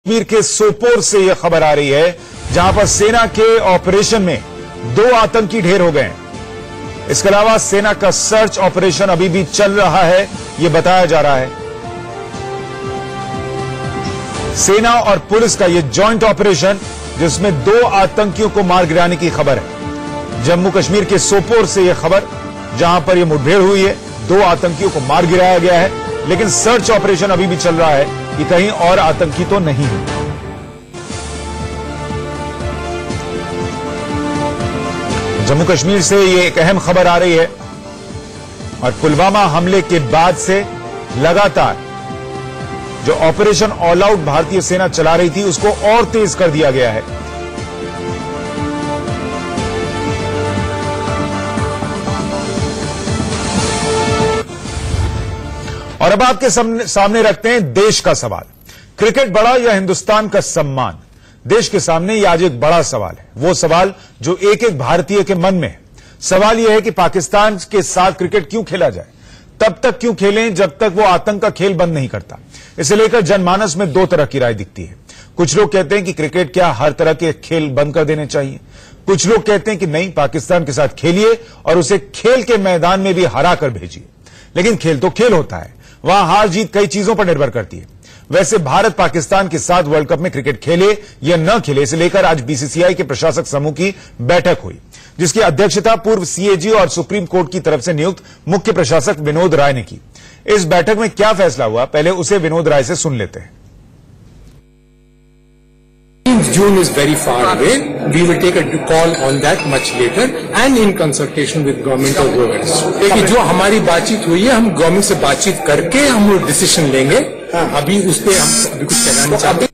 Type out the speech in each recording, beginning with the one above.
कश्मीर के सोपोर से यह खबर आ रही है, जहां पर सेना के ऑपरेशन में 2 आतंकी ढेर हो गए हैं। इसके अलावा सेना का सर्च ऑपरेशन अभी भी चल रहा है, यह बताया जा रहा है। सेना और पुलिस का यह जॉइंट ऑपरेशन, जिसमें 2 आतंकियों को मार गिराने की खबर है। जम्मू कश्मीर के सोपोर से यह खबर, जहां पर यह मुठभेड़ हुई है, 2 आतंकियों को मार गिराया गया है, लेकिन सर्च ऑपरेशन अभी भी चल रहा है कि कहीं और आतंकी तो नहीं है। जम्मू कश्मीर से यह एक अहम खबर आ रही है और पुलवामा हमले के बाद से लगातार जो ऑपरेशन ऑल आउट भारतीय सेना चला रही थी, उसको और तेज कर दिया गया है। और अब आपके सामने रखते हैं देश का सवाल। क्रिकेट बड़ा या हिंदुस्तान का सम्मान? देश के सामने यह आज एक बड़ा सवाल है, वो सवाल जो एक एक भारतीय के मन में है। सवाल यह है कि पाकिस्तान के साथ क्रिकेट क्यों खेला जाए, तब तक क्यों खेलें जब तक वो आतंक का खेल बंद नहीं करता। इसे लेकर जनमानस में 2 तरह की राय दिखती है। कुछ लोग कहते हैं कि क्रिकेट क्या हर तरह के खेल बंद कर देने चाहिए। कुछ लोग कहते हैं कि नहीं, पाकिस्तान के साथ खेलिए और उसे खेल के मैदान में भी हरा कर भेजिए। लेकिन खेल तो खेल होता है, वहां हार जीत कई चीजों पर निर्भर करती है। वैसे भारत पाकिस्तान के साथ वर्ल्ड कप में क्रिकेट खेले या न खेले, इसे लेकर आज बीसीसीआई के प्रशासक समूह की बैठक हुई, जिसकी अध्यक्षता पूर्व सीएजी और सुप्रीम कोर्ट की तरफ से नियुक्त मुख्य प्रशासक विनोद राय ने की। इस बैठक में क्या फैसला हुआ, पहले उसे विनोद राय से सुन लेते हैं। June is very far away. We will take a call on that much later and in consultation with government of governments. देखिए, जो हमारी बातचीत हुई है, हम गवर्नमेंट से बातचीत करके हम डिसीजन लेंगे। अभी उस पर हम अभी कुछ कहना नहीं चाहते।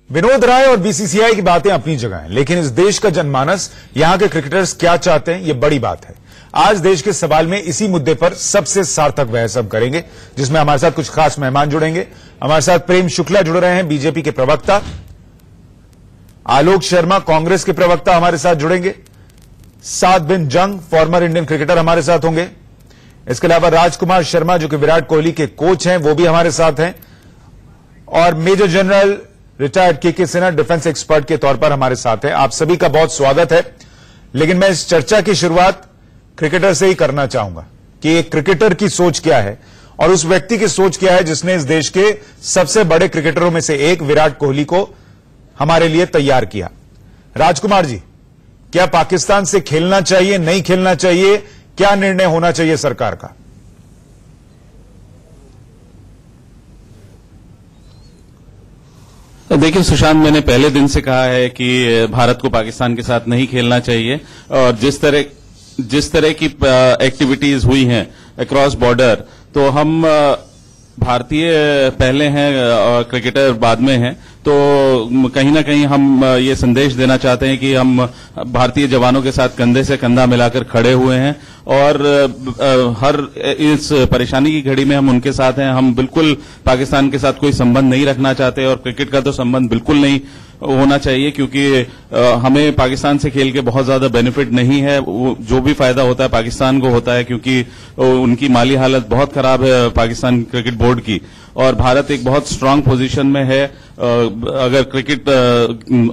विनोद राय और बीसीसीआई की बातें अपनी जगह हैं, लेकिन इस देश का जनमानस, यहां के क्रिकेटर्स क्या चाहते हैं, यह बड़ी बात है। आज देश के सवाल में इसी मुद्दे पर सबसे सार्थक बहस अब करेंगे, जिसमें हमारे साथ कुछ खास मेहमान जुड़ेंगे। हमारे साथ प्रेम शुक्ला जुड़ रहे हैं, बीजेपी के प्रवक्ता। आलोक शर्मा, कांग्रेस के प्रवक्ता, हमारे साथ जुड़ेंगे। साद बिन जंग, फॉर्मर इंडियन क्रिकेटर, हमारे साथ होंगे। इसके अलावा राजकुमार शर्मा, जो कि विराट कोहली के कोच हैं, वो भी हमारे साथ हैं। और मेजर जनरल रिटायर्ड के सिन्हा, डिफेंस एक्सपर्ट के तौर पर हमारे साथ हैं। आप सभी का बहुत स्वागत है। लेकिन मैं इस चर्चा की शुरुआत क्रिकेटर से ही करना चाहूंगा कि एक क्रिकेटर की सोच क्या है और उस व्यक्ति की सोच क्या है जिसने इस देश के सबसे बड़े क्रिकेटरों में से एक विराट कोहली को हमारे लिए तैयार किया। राजकुमार जी, क्या पाकिस्तान से खेलना चाहिए, नहीं खेलना चाहिए, क्या निर्णय होना चाहिए सरकार का? देखिए सुशांत, मैंने पहले दिन से कहा है कि भारत को पाकिस्तान के साथ नहीं खेलना चाहिए और जिस तरह की एक्टिविटीज हुई हैं अक्रॉस बॉर्डर, तो हम भारतीय पहले हैं और क्रिकेटर बाद में हैं, तो कहीं ना कहीं हम ये संदेश देना चाहते हैं कि हम भारतीय जवानों के साथ कंधे से कंधा मिलाकर खड़े हुए हैं और हर इस परेशानी की घड़ी में हम उनके साथ हैं। हम बिल्कुल पाकिस्तान के साथ कोई संबंध नहीं रखना चाहते और क्रिकेट का तो संबंध बिल्कुल नहीं होना चाहिए, क्योंकि हमें पाकिस्तान से खेल के बहुत ज्यादा बेनिफिट नहीं है। जो भी फायदा होता है पाकिस्तान को होता है, क्योंकि उनकी माली हालत बहुत खराब है पाकिस्तान क्रिकेट बोर्ड की, और भारत एक बहुत स्ट्रांग पोजीशन में है। अगर क्रिकेट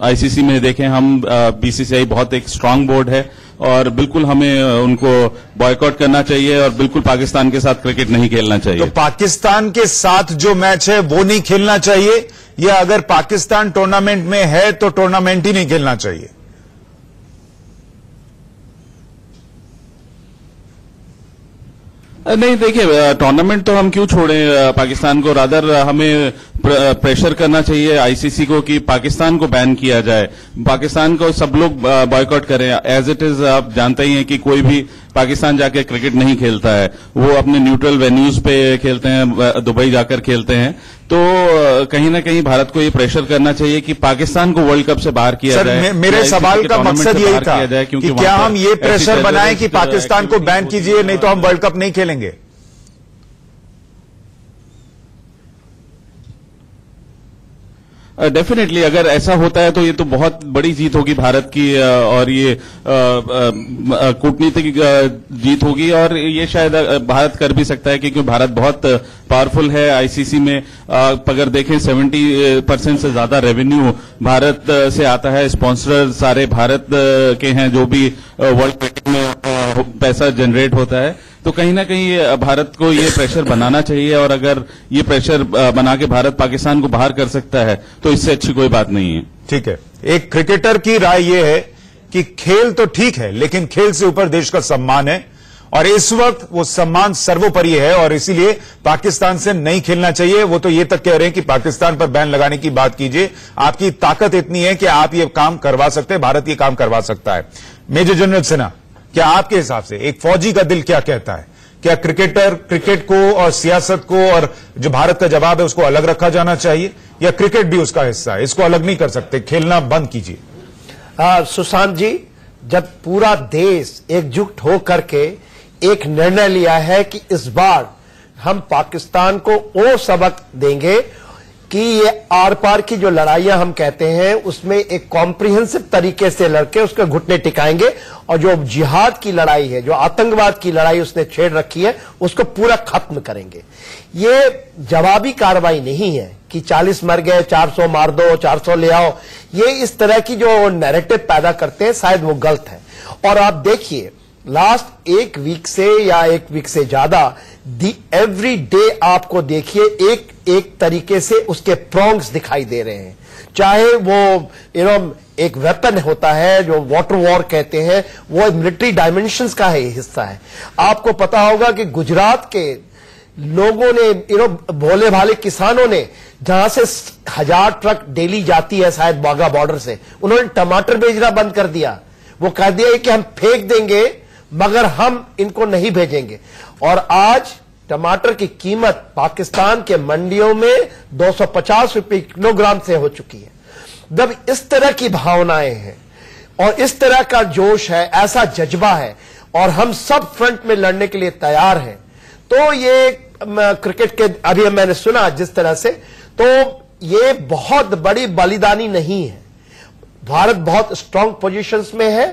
आईसीसी में देखें हम, बीसीसीआई बहुत एक स्ट्रांग बोर्ड है और बिल्कुल हमें उनको बॉयकॉट करना चाहिए और बिल्कुल पाकिस्तान के साथ क्रिकेट नहीं खेलना चाहिए। तो पाकिस्तान के साथ जो मैच है वो नहीं खेलना चाहिए, या अगर पाकिस्तान टूर्नामेंट में है तो टूर्नामेंट ही नहीं खेलना चाहिए? नहीं, देखिए, टूर्नामेंट तो हम क्यों छोड़ें पाकिस्तान को, रादर हमें प्रेशर करना चाहिए आईसीसी को कि पाकिस्तान को बैन किया जाए, पाकिस्तान को सब लोग बॉयकॉट करें। एज इट इज आप जानते ही हैं कि कोई भी पाकिस्तान जाके क्रिकेट नहीं खेलता है, वो अपने न्यूट्रल वेन्यूज पे खेलते हैं, दुबई जाकर खेलते हैं। तो कहीं ना कहीं भारत को ये प्रेशर करना चाहिए कि पाकिस्तान को वर्ल्ड कप से बाहर किया जाए। मेरे सवाल का मकसद यही था कि क्या हम ये प्रेशर बनाएं कि पाकिस्तान को बैन कीजिए, नहीं तो हम वर्ल्ड कप नहीं खेलेंगे। डेफिनेटली अगर ऐसा होता है तो ये तो बहुत बड़ी जीत होगी भारत की, और ये कूटनीतिक जीत होगी, और ये शायद भारत कर भी सकता है क्योंकि भारत बहुत पावरफुल है आईसीसी में। अगर देखें 70% से ज्यादा रेवेन्यू भारत से आता है, स्पॉन्सर सारे भारत के हैं, जो भी वर्ल्ड क्रिकेट में पैसा जनरेट होता है। तो कहीं ना कहीं भारत को ये प्रेशर बनाना चाहिए, और अगर ये प्रेशर बना के भारत पाकिस्तान को बाहर कर सकता है तो इससे अच्छी कोई बात नहीं है। ठीक है, एक क्रिकेटर की राय यह है कि खेल तो ठीक है लेकिन खेल से ऊपर देश का सम्मान है, और इस वक्त वो सम्मान सर्वोपरि है, और इसीलिए पाकिस्तान से नहीं खेलना चाहिए। वो तो ये तक कह रहे हैं कि पाकिस्तान पर बैन लगाने की बात कीजिए, आपकी ताकत इतनी है कि आप ये काम करवा सकते हैं, भारत ये काम करवा सकता है। मेजर जनरल सिन्हा, क्या आपके हिसाब से एक फौजी का दिल क्या कहता है? क्या क्रिकेटर, क्रिकेट को और सियासत को और जो भारत का जवाब है उसको अलग रखा जाना चाहिए, या क्रिकेट भी उसका हिस्सा है, इसको अलग नहीं कर सकते, खेलना बंद कीजिए? सुशांत जी, जब पूरा देश एकजुट हो करके एक निर्णय लिया है कि इस बार हम पाकिस्तान को वो सबक देंगे कि ये आर पार की जो लड़ाइयां हम कहते हैं उसमें एक कॉम्प्रिहेंसिव तरीके से लड़के उसके घुटने टिकाएंगे, और जो जिहाद की लड़ाई है, जो आतंकवाद की लड़ाई उसने छेड़ रखी है, उसको पूरा खत्म करेंगे। ये जवाबी कार्रवाई नहीं है कि 40 मर गए 400 मार दो, 400 ले आओ। ये इस तरह की जो नैरेटिव पैदा करते हैं शायद वो गलत है। और आप देखिए लास्ट एक वीक से या एक वीक से ज्यादा एवरी डे आपको देखिए एक तरीके से उसके प्रॉन्ग्स दिखाई दे रहे हैं। चाहे वो एक वेपन होता है जो वाटर वॉर कहते हैं, वो मिलिट्री डायमेंशंस का है हिस्सा है। आपको पता होगा कि गुजरात के लोगों ने भोले भाले किसानों ने जहां से 1000 ट्रक डेली जाती है शायद वाघा बॉर्डर से, उन्होंने टमाटर भेजना बंद कर दिया। वो कह दिया कि हम फेंक देंगे मगर हम इनको नहीं भेजेंगे। और आज टमाटर की कीमत पाकिस्तान के मंडियों में 250 रुपए किलोग्राम से हो चुकी है। जब इस तरह की भावनाएं हैं और इस तरह का जोश है, ऐसा जज्बा है, और हम सब फ्रंट में लड़ने के लिए तैयार हैं, तो ये क्रिकेट के अभी मैंने सुना जिस तरह से, तो ये बहुत बड़ी बलिदानी नहीं है। भारत बहुत स्ट्रांग पोजीशंस में है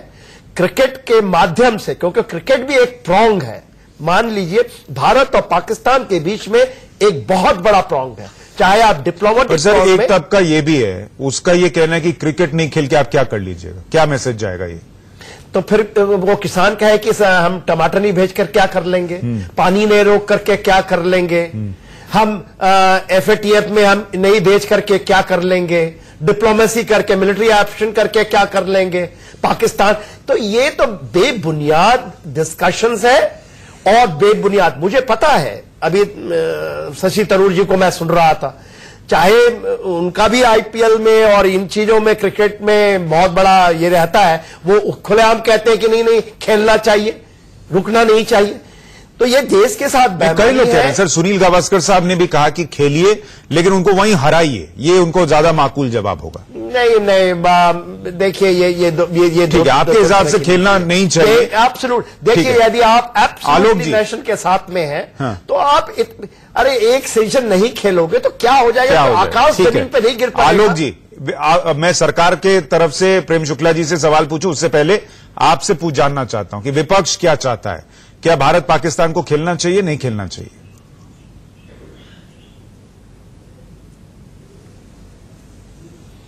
क्रिकेट के माध्यम से, क्योंकि क्रिकेट भी एक प्रॉन्ग है। मान लीजिए भारत और पाकिस्तान के बीच में एक बहुत बड़ा प्रॉन्ग है, चाहे आप डिप्लोमेटिक। सर एक तबका ये भी है, उसका ये कहना है कि क्रिकेट नहीं खेल के आप क्या कर लीजिएगा, क्या मैसेज जाएगा ये? तो फिर वो किसान कहे कि हम टमाटर नहीं भेजकर क्या कर लेंगे, पानी नहीं रोक करके क्या कर लेंगे, हम एफएटीएफ में हम नहीं भेज करके क्या कर लेंगे, डिप्लोमेसी करके मिलिट्री ऑप्शन करके क्या कर लेंगे पाकिस्तान। तो ये तो बेबुनियाद डिस्कशंस है और बेबुनियाद। मुझे पता है, अभी शशि थरूर जी को मैं सुन रहा था, चाहे उनका भी आईपीएल में और इन चीजों में क्रिकेट में बहुत बड़ा ये रहता है, वो खुलेआम कहते हैं कि नहीं खेलना चाहिए, रुकना नहीं चाहिए। तो ये देश के साथ कई लोग कह रहे हैं सर, सुनील गावस्कर साहब ने भी कहा कि खेलिए लेकिन उनको वहीं हराइए, ये उनको ज्यादा माकूल जवाब होगा। नहीं देखिए ये आपके हिसाब से खेलना नहीं चाहिए? एब्सोल्यूट। देखिए यदि आप एब्सोल्यूट नेशन के साथ में हैं, तो आप अरे एक सेशन नहीं खेलोगे तो क्या हो जाएगा? आकाश जमीन पे नहीं गिर पाएगा। आलोक जी, मैं सरकार के तरफ से प्रेम शुक्ला जी से सवाल पूछूं, उससे पहले आपसे जानना चाहता हूं कि विपक्ष क्या चाहता है। क्या भारत पाकिस्तान को खेलना चाहिए, नहीं खेलना चाहिए?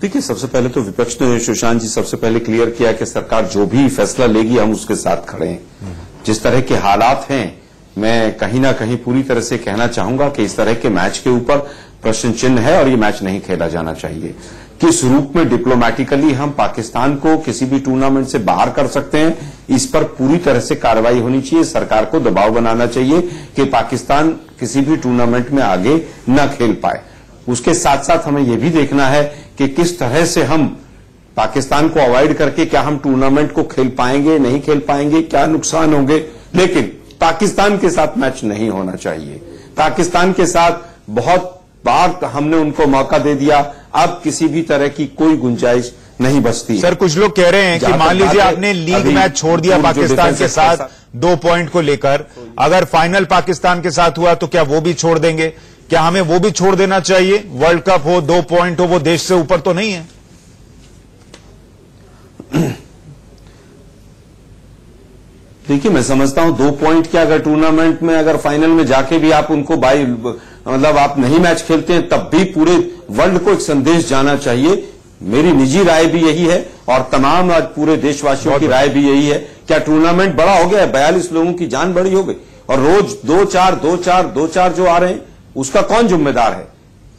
देखिए, सबसे पहले तो विपक्ष ने, सुशांत जी, सबसे पहले क्लियर किया कि सरकार जो भी फैसला लेगी हम उसके साथ खड़े हैं। जिस तरह के हालात हैं, मैं कहीं ना कहीं पूरी तरह से कहना चाहूंगा कि इस तरह के मैच के ऊपर प्रश्न चिन्ह है और ये मैच नहीं खेला जाना चाहिए। किस रूप में डिप्लोमेटिकली हम पाकिस्तान को किसी भी टूर्नामेंट से बाहर कर सकते हैं, इस पर पूरी तरह से कार्रवाई होनी चाहिए। सरकार को दबाव बनाना चाहिए कि पाकिस्तान किसी भी टूर्नामेंट में आगे न खेल पाए। उसके साथ साथ हमें यह भी देखना है कि किस तरह से हम पाकिस्तान को अवॉइड करके क्या हम टूर्नामेंट को खेल पाएंगे, नहीं खेल पाएंगे, क्या नुकसान होंगे। लेकिन पाकिस्तान के साथ मैच नहीं होना चाहिए। पाकिस्तान के साथ बहुत बार हमने उनको मौका दे दिया, अब किसी भी तरह की कोई गुंजाइश नहीं बचती। सर कुछ लोग कह रहे हैं कि मान लीजिए आपने लीग मैच छोड़ दिया पाकिस्तान के साथ 2 पॉइंट को लेकर, अगर फाइनल पाकिस्तान के साथ हुआ तो क्या वो भी छोड़ देंगे? क्या हमें वो भी छोड़ देना चाहिए? वर्ल्ड कप हो, 2 पॉइंट हो, वो देश से ऊपर तो नहीं है। देखिए, मैं समझता हूं 2 पॉइंट क्या, अगर टूर्नामेंट में अगर फाइनल में जाके भी आप उनको मतलब आप नहीं मैच खेलते हैं, तब भी पूरे वर्ल्ड को एक संदेश जाना चाहिए। मेरी निजी राय भी यही है और तमाम आज पूरे देशवासियों की राय भी यही है। क्या टूर्नामेंट बड़ा हो गया है? 42 लोगों की जान बड़ी हो गई और रोज 2-4 जो आ रहे हैं, उसका कौन जिम्मेदार है?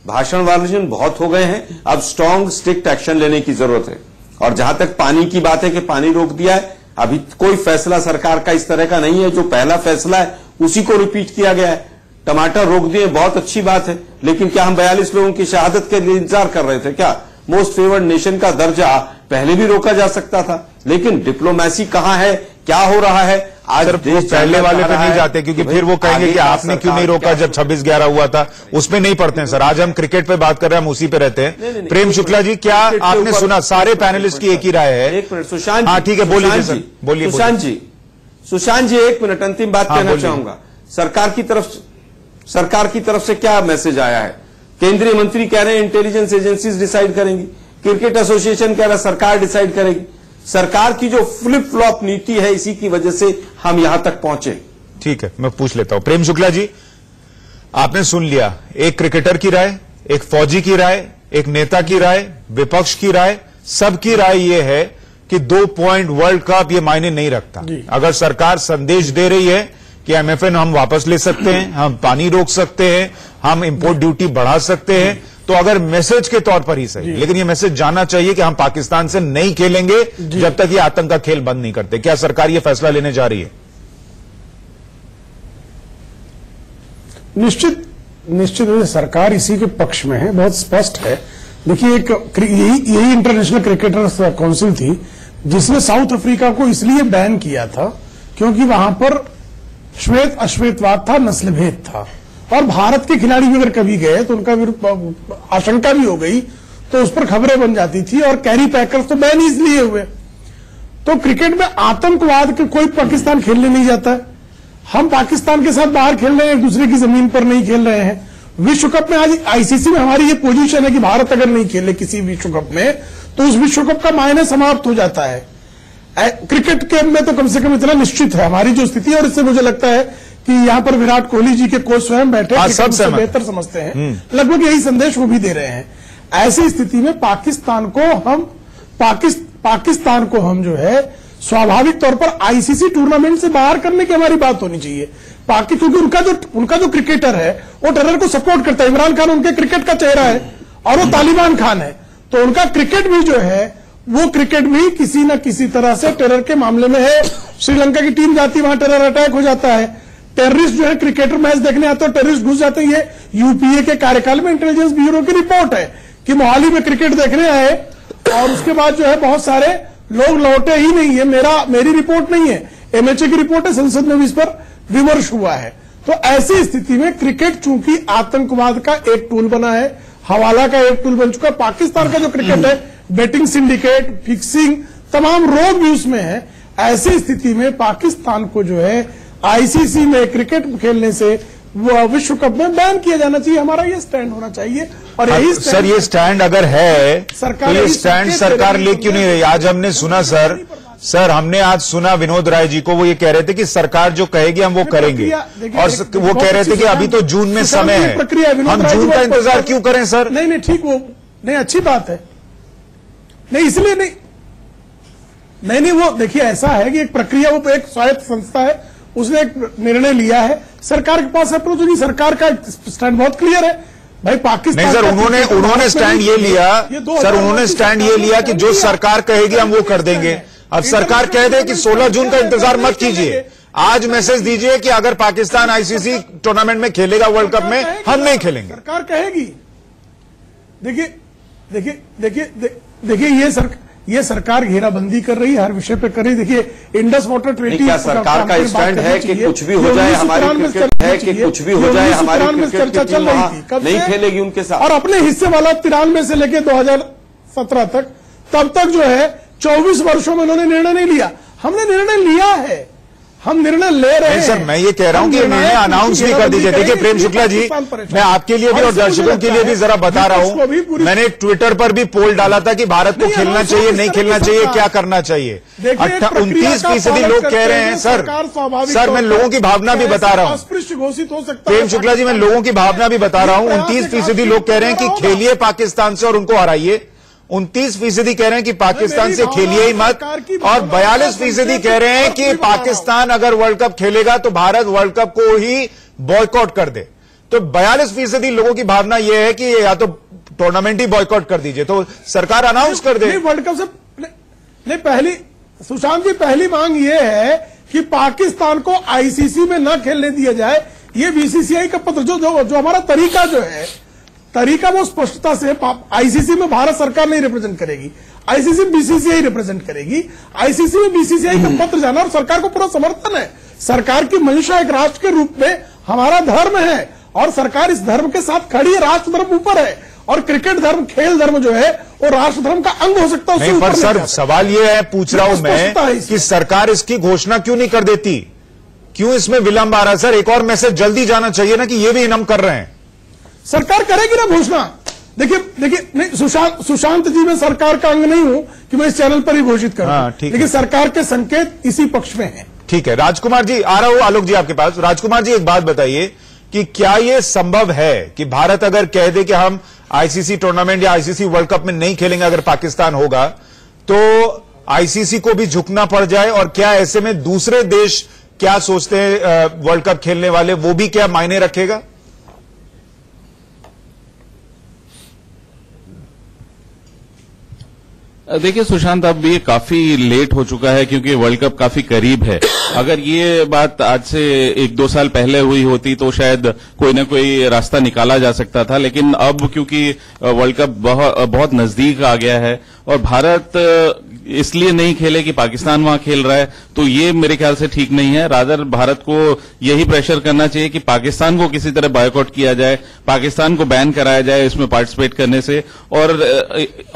भाषण वाषण बहुत हो गए हैं, अब स्ट्रांग स्ट्रिक्ट एक्शन लेने की जरूरत है। और जहां तक पानी की बात है कि पानी रोक दिया है, अभी कोई फैसला सरकार का इस तरह का नहीं है। जो पहला फैसला है उसी को रिपीट किया गया है। टमाटर रोक दिए, बहुत अच्छी बात है, लेकिन क्या हम 42 लोगों की शहादत के लिए इंतजार कर रहे थे क्या? मोस्ट फेवर्ड नेशन का दर्जा पहले भी रोका जा सकता था, लेकिन डिप्लोमेसी कहां है, क्या हो रहा है? आज देश पहले वाले पे नहीं जाते, क्योंकि फिर वो कहेंगे कि आपने क्यों नहीं रोका जब 26-11 हुआ था। उसमें नहीं पढ़ते हैं सर। आज हम क्रिकेट पे बात कर रहे हैं, हम उसी पे रहते हैं। प्रेम शुक्ला जी, क्या आपने सुना? सारे पैनलिस्ट की एक ही राय है। एक मिनट सुशांत, हाँ ठीक है, बोलिए सर, बोलिए। सुशांत जी, एक मिनट, अंतिम बात कहना चाहूंगा। सरकार की तरफ से क्या मैसेज आया है? केंद्रीय मंत्री कह रहे हैं इंटेलिजेंस एजेंसीज डिसाइड करेंगी, क्रिकेट एसोसिएशन कह रहा है सरकार डिसाइड करेगी। सरकार की जो फ्लिप फ्लॉप नीति है, इसी की वजह से हम यहां तक पहुंचे। ठीक है, मैं पूछ लेता हूं। प्रेम शुक्ला जी, आपने सुन लिया, एक क्रिकेटर की राय, एक फौजी की राय, एक नेता की राय, विपक्ष की राय, सबकी राय यह है कि 2 पॉइंट वर्ल्ड कप ये मायने नहीं रखता। अगर सरकार संदेश दे रही है कि एमएफएन हम वापस ले सकते हैं, हम पानी रोक सकते हैं, हम इंपोर्ट ड्यूटी बढ़ा सकते हैं, तो अगर मैसेज के तौर पर ही सही, लेकिन ये मैसेज जाना चाहिए कि हम पाकिस्तान से नहीं खेलेंगे जब तक ये आतंक का खेल बंद नहीं करते। क्या सरकार ये फैसला लेने जा रही है? निश्चित सरकार इसी के पक्ष में है, बहुत स्पष्ट है। देखिए, यही इंटरनेशनल क्रिकेटर्स काउंसिल थी जिसने साउथ अफ्रीका को इसलिए बैन किया था क्योंकि वहां पर श्वेत अश्वेतवाद था, नस्ल भेद था, और भारत के खिलाड़ी भी अगर कभी गए तो उनका आशंका भी हो गई, तो उस पर खबरें बन जाती थी और कैरी पैकर्स तो बैन इसलिए हुए। तो क्रिकेट में आतंकवाद के कोई पाकिस्तान खेलने नहीं जाता है। हम पाकिस्तान के साथ बाहर खेल रहे हैं, एक दूसरे की जमीन पर नहीं खेल रहे हैं। विश्व कप में आज आईसीसी में हमारी ये पोजीशन है कि भारत अगर नहीं खेले किसी विश्व कप में, तो उस विश्व कप का मायने समाप्त हो जाता है। क्रिकेट के में तो कम से कम इतना निश्चित है हमारी जो स्थिति है, और इससे मुझे लगता है कि यहां पर विराट कोहली जी के कोच स्वयं बैठे सबसे बेहतर समझते हैं, लगभग यही संदेश वो भी दे रहे हैं। ऐसी स्थिति में पाकिस्तान को हम जो है स्वाभाविक तौर पर आईसीसी टूर्नामेंट से बाहर करने की हमारी बात होनी चाहिए। क्योंकि उनका जो क्रिकेटर है वो टेरर को सपोर्ट करता है। इमरान खान उनके क्रिकेट का चेहरा है और वो तालिबान खान है, तो उनका क्रिकेट भी जो है वो क्रिकेट भी किसी न किसी तरह से टेरर के मामले में है। श्रीलंका की टीम जाती है, वहां टेरर अटैक हो जाता है। टेररिस्ट जो है क्रिकेटर मैच देखने आते हैं, टेररिस्ट घुस जाते हैं। ये यूपीए के कार्यकाल में इंटेलिजेंस ब्यूरो की रिपोर्ट है कि मोहाली में क्रिकेट देखने आए और उसके बाद जो है बहुत सारे लोग लौटे ही नहीं है। मेरी रिपोर्ट नहीं है, एमएचए की रिपोर्ट है, संसद में भी इस पर विमर्श हुआ है। तो ऐसी स्थिति में क्रिकेट चूंकि आतंकवाद का एक टूल बना है, हवाला का एक टूल बन चुका है। पाकिस्तान का जो क्रिकेट है, बेटिंग सिंडिकेट, फिक्सिंग, तमाम रोग भी उसमें है। ऐसी स्थिति में पाकिस्तान को जो है आईसीसी में क्रिकेट खेलने से विश्व कप में बैन किया जाना चाहिए। हमारा ये स्टैंड होना चाहिए। और यही सर, ये स्टैंड अगर है तो ये स्टैंड सरकार ले क्यों नहीं रही? आज हमने सुना सर हमने आज सुना विनोद राय जी को, वो ये कह रहे थे कि सरकार जो कहेगी हम वो करेंगे, और वो कह रहे थे कि अभी तो जून में समय है, हम जून का इंतजार क्यों करें सर? नहीं ठीक, वो नहीं, अच्छी बात है, नहीं इसलिए नहीं वो देखिए ऐसा है कि एक प्रक्रिया, वो एक स्वायत्त संस्था है, उसने एक निर्णय लिया है, सरकार के पास अप्रोच होगी। सरकार का स्टैंड बहुत क्लियर है भाई। पाकिस्तान नहीं सर, उन्होंने स्टैंड ये लिया सर, उन्होंने स्टैंड ये लिया कि जो सरकार कहेगी हम वो कर देंगे। अब सरकार कह दे कि 16 जून का इंतजार मत कीजिए, आज मैसेज दीजिए कि अगर पाकिस्तान आईसीसी टूर्नामेंट में खेलेगा वर्ल्ड कप में, हम नहीं खेलेंगे। सरकार कहेगी। देखिए ये सरकार घेराबंदी कर रही है, हर विषय पे कर रही है। देखिए इंडस वाटर ट्रीटी, क्या सरकार का स्टैंड है कि कुछ भी हो जाए हमारी क्रिकेट है कि कुछ भी हो जाए हमारी क्रिकेट की टीम नहीं खेलेगी उनके साथ, और अपने हिस्से वाला 93 से लेकर 2017 तक, तब तक जो है 24 वर्षों में उन्होंने निर्णय नहीं लिया। हमने निर्णय लिया है, हम निर्णय ले रहे हैं। सर मैं ये कह रहा हूं कि निर्णय अनाउंस भी कर दीजिए। देखिए प्रेम शुक्ला जी, मैं आपके लिए भी और दर्शकों के लिए भी जरा बता रहा हूं, मैंने ट्विटर पर भी पोल डाला था कि भारत को खेलना चाहिए, नहीं खेलना चाहिए, क्या करना चाहिए। 29% लोग कह रहे हैं सर मैं लोगों की भावना भी बता रहा हूं, अस्पृश्य घोषित हो सकता है। प्रेम शुक्ला जी, मैं लोगों की भावना भी बता रहा हूं। 29% लोग कह रहे हैं कि खेलिए पाकिस्तान से और उनको हराइए। 29% कह रहे हैं कि पाकिस्तान से खेलिए ही मत, और 42% कह रहे हैं कि पाकिस्तान अगर वर्ल्ड कप खेलेगा तो भारत वर्ल्ड कप को ही बॉयकॉट कर दे। तो 42% लोगों की भावना यह है कि या तो टूर्नामेंट ही बॉयकॉट कर दीजिए, तो सरकार अनाउंस कर दे। वर्ल्ड कप से नहीं, पहली सुशांत जी पहली मांग यह है कि पाकिस्तान को आईसीसी में न खेलने दिया जाए। ये बीसीसीआई का पत्र जो हमारा तरीका जो है, तरीका वो स्पष्टता से, आईसीसी में भारत सरकार नहीं रिप्रेजेंट करेगी, आईसीसी में बीसीसीआई रिप्रेजेंट करेगी। आईसीसी में बीसीसीआई का पत्र जाना, और सरकार को पूरा समर्थन है। सरकार की मंशा एक राष्ट्र के रूप में हमारा धर्म है और सरकार इस धर्म के साथ खड़ी है। राष्ट्र धर्म ऊपर है और क्रिकेट धर्म, खेल धर्म जो है वो राष्ट्र धर्म का अंग हो सकता है। नहीं, पर सर सवाल ये है, पूछ रहा हूं मैं कि सरकार इसकी घोषणा क्यों नहीं कर देती, क्यों इसमें विलंब आ रहा है? सर एक और मैसेज जल्दी जाना चाहिए ना कि ये भी हम कर रहे हैं। सरकार करेगी ना घोषणा। देखिए नहीं, सुशांत जी, मैं सरकार का अंग नहीं हूं कि मैं इस चैनल पर ही घोषित करूं, लेकिन सरकार के संकेत इसी पक्ष में हैं। ठीक है, राजकुमार जी आ रहा हूं, आलोक जी आपके पास। राजकुमार जी एक बात बताइए कि क्या यह संभव है कि भारत अगर कह दे कि हम आईसीसी टूर्नामेंट या आईसीसी वर्ल्ड कप में नहीं खेलेंगे अगर पाकिस्तान होगा, तो आईसीसी को भी झुकना पड़ जाए? और क्या ऐसे में दूसरे देश क्या सोचते हैं वर्ल्ड कप खेलने वाले, वो भी क्या मायने रखेगा? देखिए सुशांत, अब ये काफी लेट हो चुका है क्योंकि वर्ल्ड कप काफी करीब है। अगर ये बात आज से 1-2 साल पहले हुई होती तो शायद कोई ना कोई रास्ता निकाला जा सकता था, लेकिन अब क्योंकि वर्ल्ड कप बहुत नजदीक आ गया है और भारत इसलिए नहीं खेले कि पाकिस्तान वहां खेल रहा है, तो ये मेरे ख्याल से ठीक नहीं है। रादर भारत को यही प्रेशर करना चाहिए कि पाकिस्तान को किसी तरह बॉयकॉट किया जाए, पाकिस्तान को बैन कराया जाए इसमें पार्टिसिपेट करने से। और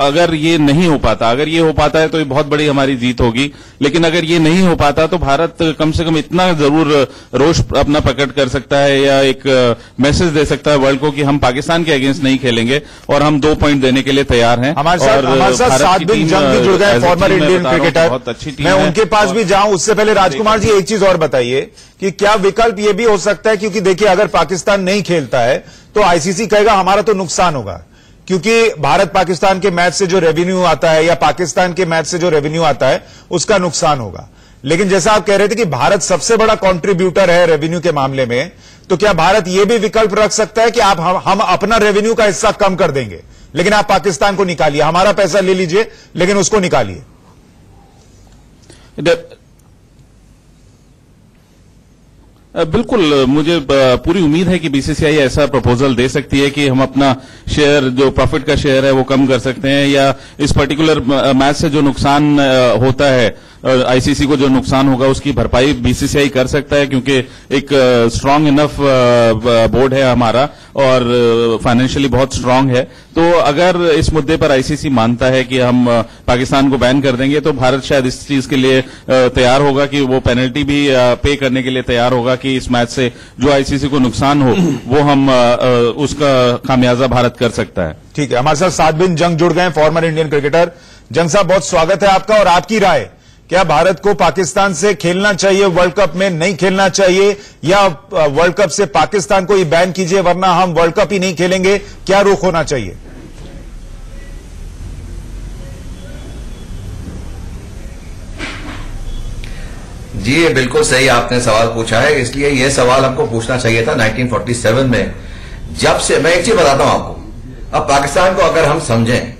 अगर ये नहीं हो पाता, अगर ये हो पाता है तो ये बहुत बड़ी हमारी जीत होगी, लेकिन अगर ये नहीं हो पाता तो भारत कम से कम इतना जरूर रोष अपना प्रकट कर सकता है या एक मैसेज दे सकता है वर्ल्ड को कि हम पाकिस्तान के अगेंस्ट नहीं खेलेंगे और हम 2 पॉइंट देने के लिए तैयार हैं। हमारे साथ 7 दिन जंग भी जुड़ गए फॉर्मर इंडियन क्रिकेटर, बहुत अच्छी टीम मैं उनके पास भी जाऊं उससे पहले राजकुमार जी एक चीज और बताइए कि क्या विकल्प ये भी हो सकता है, क्योंकि देखिए अगर पाकिस्तान नहीं खेलता है तो आईसीसी कहेगा हमारा तो नुकसान होगा, क्योंकि भारत पाकिस्तान के मैच से जो रेवेन्यू आता है या पाकिस्तान के मैच से जो रेवेन्यू आता है उसका नुकसान होगा। लेकिन जैसा आप कह रहे थे कि भारत सबसे बड़ा कंट्रीब्यूटर है रेवेन्यू के मामले में, तो क्या भारत यह भी विकल्प रख सकता है कि हम अपना रेवेन्यू का हिस्सा कम कर देंगे लेकिन आप पाकिस्तान को निकालिए, हमारा पैसा ले लीजिए लेकिन उसको निकालिए? बिल्कुल, मुझे पूरी उम्मीद है कि बीसीसीआई ऐसा प्रपोजल दे सकती है कि हम अपना शेयर, जो प्रॉफिट का शेयर है वो कम कर सकते हैं, या इस पर्टिकुलर मैच से जो नुकसान होता है, आईसीसी को जो नुकसान होगा उसकी भरपाई बीसीसीआई कर सकता है, क्योंकि एक स्ट्रांग इनफ बोर्ड है हमारा और फाइनेंशियली बहुत स्ट्रांग है। तो अगर इस मुद्दे पर आईसीसी मानता है कि हम पाकिस्तान को बैन कर देंगे तो भारत शायद इस चीज के लिए तैयार होगा कि वो पेनल्टी भी पे करने के लिए तैयार होगा कि इस मैच से जो आईसीसी को नुकसान हो वो हम उसका खामियाजा भारत कर सकता है। ठीक है, हमारे साथ 7 दिन जंग जुड़ गए, फॉर्मर इंडियन क्रिकेटर। जंग साहब बहुत स्वागत है आपका, और आपकी राय, क्या भारत को पाकिस्तान से खेलना चाहिए वर्ल्ड कप में, नहीं खेलना चाहिए, या वर्ल्ड कप से पाकिस्तान को ही बैन कीजिए वरना हम वर्ल्ड कप ही नहीं खेलेंगे, क्या रुख होना चाहिए? जी ये बिल्कुल सही आपने सवाल पूछा है, इसलिए यह सवाल हमको पूछना चाहिए था 1947 में, जब से। मैं एक चीज बताता हूं आपको, अब पाकिस्तान को अगर हम समझें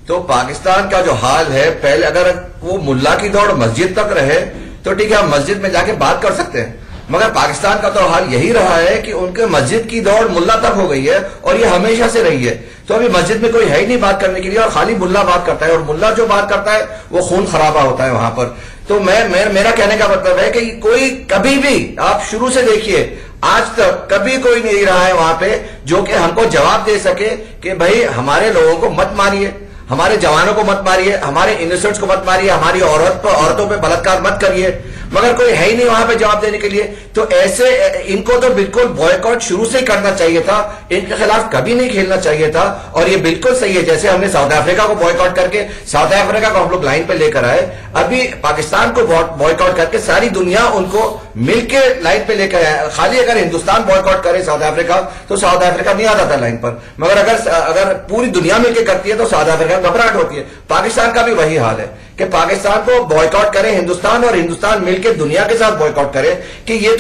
तो पाकिस्तान का जो हाल है, पहले अगर वो मुल्ला की दौड़ मस्जिद तक रहे तो ठीक है, हम मस्जिद में जाके बात कर सकते हैं, मगर पाकिस्तान का तो हाल यही रहा है कि उनके मस्जिद की दौड़ मुल्ला तक हो गई है और ये हमेशा से रही है। तो अभी मस्जिद में कोई है ही नहीं बात करने के लिए और खाली मुल्ला बात करता है, और मुल्ला जो बात करता है वो खून खराबा होता है वहां पर। तो मेरा कहने का मतलब है कि कोई कभी भी, आप शुरू से देखिए आज तक कभी कोई नहीं रहा है वहां पे जो कि हमको जवाब दे सके कि भाई हमारे लोगों को मत मारिए, हमारे जवानों को मत मारिए, हमारे इनोसेंट्स को मत मारिए, हमारी औरतों पे बलात्कार मत करिए। मगर कोई है ही नहीं वहां पे जवाब देने के लिए। तो ऐसे इनको तो बिल्कुल बॉयकॉट शुरू से ही करना चाहिए था, इनके खिलाफ कभी नहीं खेलना चाहिए था। और ये बिल्कुल सही है, जैसे हमने साउथ अफ्रीका को बॉयकॉट करके साउथ अफ्रीका को हम लोग लाइन पे लेकर आए, अभी पाकिस्तान को बॉयकॉट करके सारी दुनिया उनको मिलके लाइन पे लेकर आए। खाली अगर हिंदुस्तान बॉयकॉट करे साउथ अफ्रीका तो साउथ अफ्रीका नहीं आता था लाइन पर, मगर अगर पूरी दुनिया मिलकर करती है तो साउथ अफ्रीका घबराहट होती है। पाकिस्तान का भी वही हाल है कि पाकिस्तान को बॉयकॉट करे हिंदुस्तान और हिंदुस्तान मिलकर दुनिया के साथ बॉयकॉट करे कि ये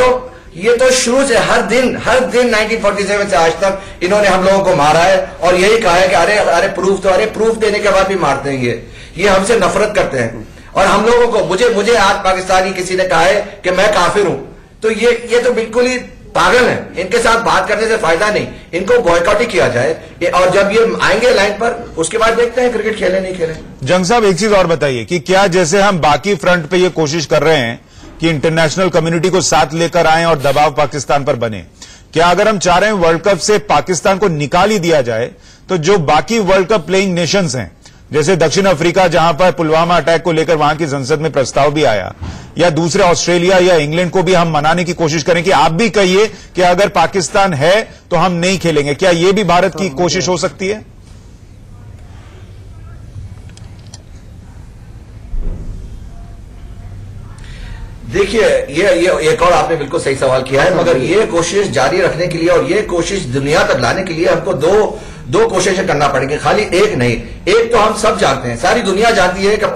तो शुरू से हर दिन 1947 से आज तक इन्होंने हम लोगों को मारा है और यही कहा है कि अरे प्रूफ देने के बाद भी मारते हैं। ये हमसे नफरत करते हैं। और हम लोगों को मुझे आज पाकिस्तानी किसी ने कहा है कि मैं काफिर हूं, तो ये तो बिल्कुल ही पागल है। इनके साथ बात करने से फायदा नहीं, इनको बॉयकॉट ही किया जाए। और जब ये आएंगे लाइन पर उसके बाद देखते हैं क्रिकेट खेले नहीं खेले। जंग साहब, एक चीज और बताइए कि क्या जैसे हम बाकी फ्रंट पे ये कोशिश कर रहे हैं कि इंटरनेशनल कम्युनिटी को साथ लेकर आएं और दबाव पाकिस्तान पर बने, क्या अगर हम चाह रहे हैं वर्ल्ड कप से पाकिस्तान को निकाल ही दिया जाए तो जो बाकी वर्ल्ड कप प्लेइंग नेशंस हैं, जैसे दक्षिण अफ्रीका जहां पर पुलवामा अटैक को लेकर वहां की संसद में प्रस्ताव भी आया, या दूसरे ऑस्ट्रेलिया या इंग्लैंड को भी हम मनाने की कोशिश करें कि आप भी कहिए कि अगर पाकिस्तान है तो हम नहीं खेलेंगे, क्या यह भी भारत की कोशिश हो सकती है? देखिए, ये एक और आपने बिल्कुल सही सवाल किया है, मगर ये कोशिश जारी रखने के लिए और ये कोशिश दुनिया तक लाने के लिए हमको दो कोशिशें करना पड़ेंगी, खाली एक नहीं। एक तो हम सब जानते हैं, सारी दुनिया जानती है कि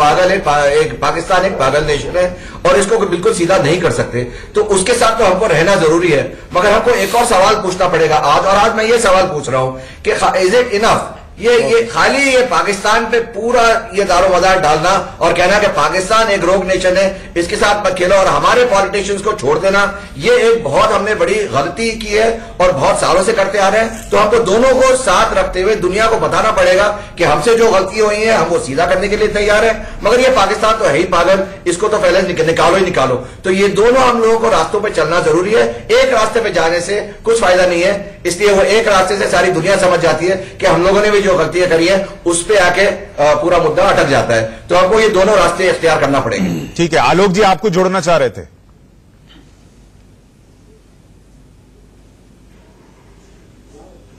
पाकिस्तान एक पागल नेशन है और इसको बिल्कुल सीधा नहीं कर सकते, तो उसके साथ तो हमको रहना जरूरी है। मगर हमको एक और सवाल पूछना पड़ेगा आज मैं ये सवाल पूछ रहा हूं कि इज इट इनफ ये खाली ये पाकिस्तान पे पूरा ये दारोमदार डालना और कहना कि पाकिस्तान एक रोग नेशन है, इसके साथ मत खेलो और हमारे पॉलिटिशियंस को छोड़ देना, ये एक बहुत हमने बड़ी गलती की है और बहुत सालों से करते आ रहे हैं। तो हमको दोनों को साथ रखते हुए दुनिया को बताना पड़ेगा कि हमसे जो गलती हुई है हम वो सीधा करने के लिए तैयार है। मगर ये पाकिस्तान तो है ही पागल, इसको तो पहले निकालो ही निकालो। तो ये दोनों हम लोगों को रास्तों पर चलना जरूरी है। एक रास्ते पर जाने से कुछ फायदा नहीं है, इसलिए वो एक रास्ते से सारी दुनिया समझ जाती है कि हम लोगों ने भी जो गलतियां करी है उस पे आके पूरा मुद्दा अटक जाता है। तो आपको ये दोनों रास्ते इख्तियार करना पड़ेंगे। ठीक है, आलोक जी आपको जोड़ना चाह रहे थे।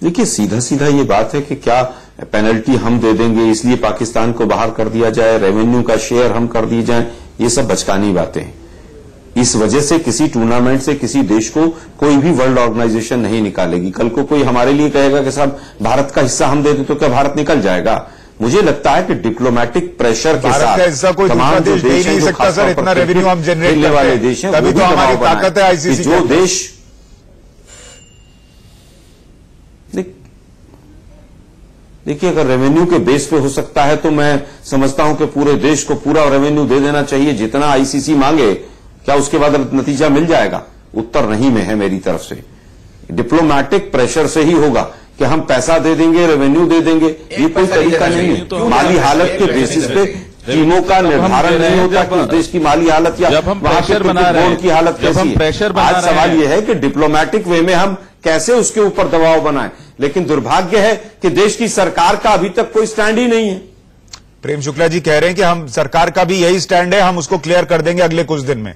देखिए, सीधा सीधा ये बात है कि क्या पेनल्टी हम दे देंगे इसलिए पाकिस्तान को बाहर कर दिया जाए, रेवेन्यू का शेयर हम कर दिए जाए, ये सब बचकानी बातें हैं। इस वजह से किसी टूर्नामेंट से किसी देश को कोई भी वर्ल्ड ऑर्गेनाइजेशन नहीं निकालेगी। कल को कोई हमारे लिए कहेगा कि साहब भारत का हिस्सा हम दे दें तो क्या भारत निकल जाएगा? मुझे लगता है कि डिप्लोमेटिक प्रेशर के साथ हिस्सा कोई दूसरा देश दे नहीं सकता सर, इतना रेवेन्यू हम जनरेट करने वाले देश हैं, तभी तो हमारी ताकत है आईसीसी। जो देश देखिए, अगर रेवेन्यू के बेस पे हो सकता है तो मैं समझता हूं कि पूरे देश को पूरा रेवेन्यू दे देना चाहिए जितना आईसीसी मांगे। क्या उसके बाद नतीजा मिल जाएगा? उत्तर नहीं में है मेरी तरफ से। डिप्लोमेटिक प्रेशर से ही होगा कि हम पैसा दे देंगे, रेवेन्यू दे देंगे, ये कोई तरीका नहीं है। माली हालत के बेसिस पे टीमों का निर्धारण नहीं होता कि उस देश की माली हालत या वहां के बोर्ड की हालत कैसी है। आज सवाल यह है कि डिप्लोमेटिक वे में हम कैसे उसके ऊपर दबाव बनाएं, लेकिन दुर्भाग्य है कि देश की सरकार का अभी तक कोई स्टैंड ही नहीं है। प्रेम शुक्ला जी कह रहे हैं कि हम सरकार का भी यही स्टैंड है, हम उसको क्लियर कर देंगे अगले कुछ दिन में।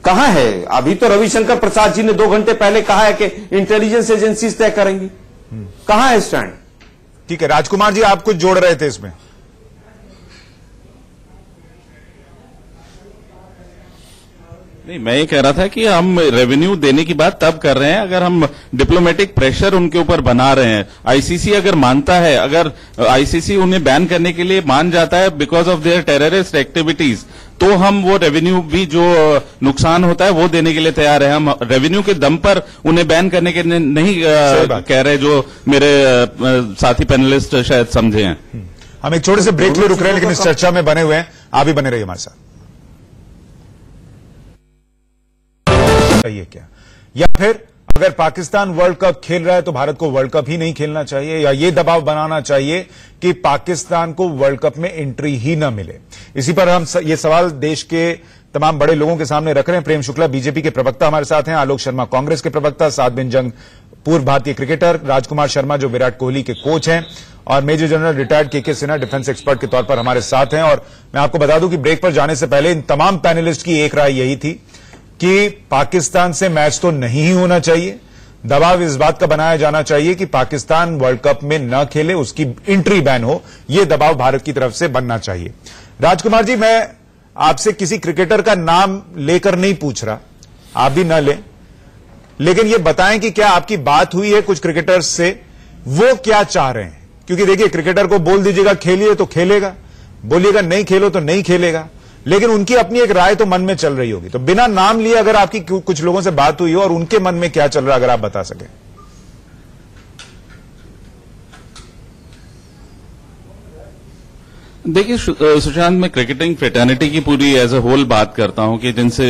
कहां है? अभी तो रविशंकर प्रसाद जी ने 2 घंटे पहले कहा है कि इंटेलिजेंस एजेंसीज तय करेंगी। कहां है स्टैंड? ठीक है, राजकुमार जी आप कुछ जोड़ रहे थे इसमें। नहीं, मैं ये कह रहा था कि हम रेवेन्यू देने की बात तब कर रहे हैं अगर हम डिप्लोमेटिक प्रेशर उनके ऊपर बना रहे हैं। आईसीसी अगर मानता है, अगर आईसीसी उन्हें बैन करने के लिए मान जाता है because of their terrorist activities, तो हम वो रेवेन्यू भी जो नुकसान होता है वो देने के लिए तैयार है। हम रेवेन्यू के दम पर उन्हें बैन करने के नहीं कह रहे, जो मेरे साथी पैनलिस्ट शायद समझे हैं। हम एक छोटे से ब्रेक में रुक रहे हैं, लेकिन इस चर्चा में बने हुए हैं, आप भी बने रहिए हमारे साथ। ये क्या, या फिर अगर पाकिस्तान वर्ल्ड कप खेल रहा है तो भारत को वर्ल्ड कप ही नहीं खेलना चाहिए, या ये दबाव बनाना चाहिए कि पाकिस्तान को वर्ल्ड कप में एंट्री ही ना मिले? इसी पर हम ये सवाल देश के तमाम बड़े लोगों के सामने रख रहे हैं। प्रेम शुक्ला बीजेपी के प्रवक्ता हमारे साथ हैं, आलोक शर्मा कांग्रेस के प्रवक्ता, सादबिन जंग पूर्व भारतीय क्रिकेटर, राजकुमार शर्मा जो विराट कोहली के कोच हैं, और मेजर जनरल रिटायर्ड के सिन्हा डिफेंस एक्सपर्ट के तौर पर हमारे साथ हैं। और मैं आपको बता दूं कि ब्रेक पर जाने से पहले इन तमाम पैनलिस्ट की एक राय यही थी कि पाकिस्तान से मैच तो नहीं ही होना चाहिए, दबाव इस बात का बनाया जाना चाहिए कि पाकिस्तान वर्ल्ड कप में न खेले, उसकी एंट्री बैन हो, यह दबाव भारत की तरफ से बनना चाहिए। राजकुमार जी, मैं आपसे किसी क्रिकेटर का नाम लेकर नहीं पूछ रहा, आप भी न लें, लेकिन यह बताएं कि क्या आपकी बात हुई है कुछ क्रिकेटर्स से, वो क्या चाह रहे हैं? क्योंकि देखिए, क्रिकेटर को बोल दीजिएगा खेलिए तो खेलेगा, बोलिएगा नहीं खेलो तो नहीं खेलेगा, लेकिन उनकी अपनी एक राय तो मन में चल रही होगी। तो बिना नाम लिए अगर आपकी कुछ लोगों से बात हुई हो और उनके मन में क्या चल रहा है, अगर आप बता सकें। देखिए सुशांत, मैं क्रिकेटिंग फ्रेटर्निटी की पूरी एज अ होल बात करता हूं कि जिनसे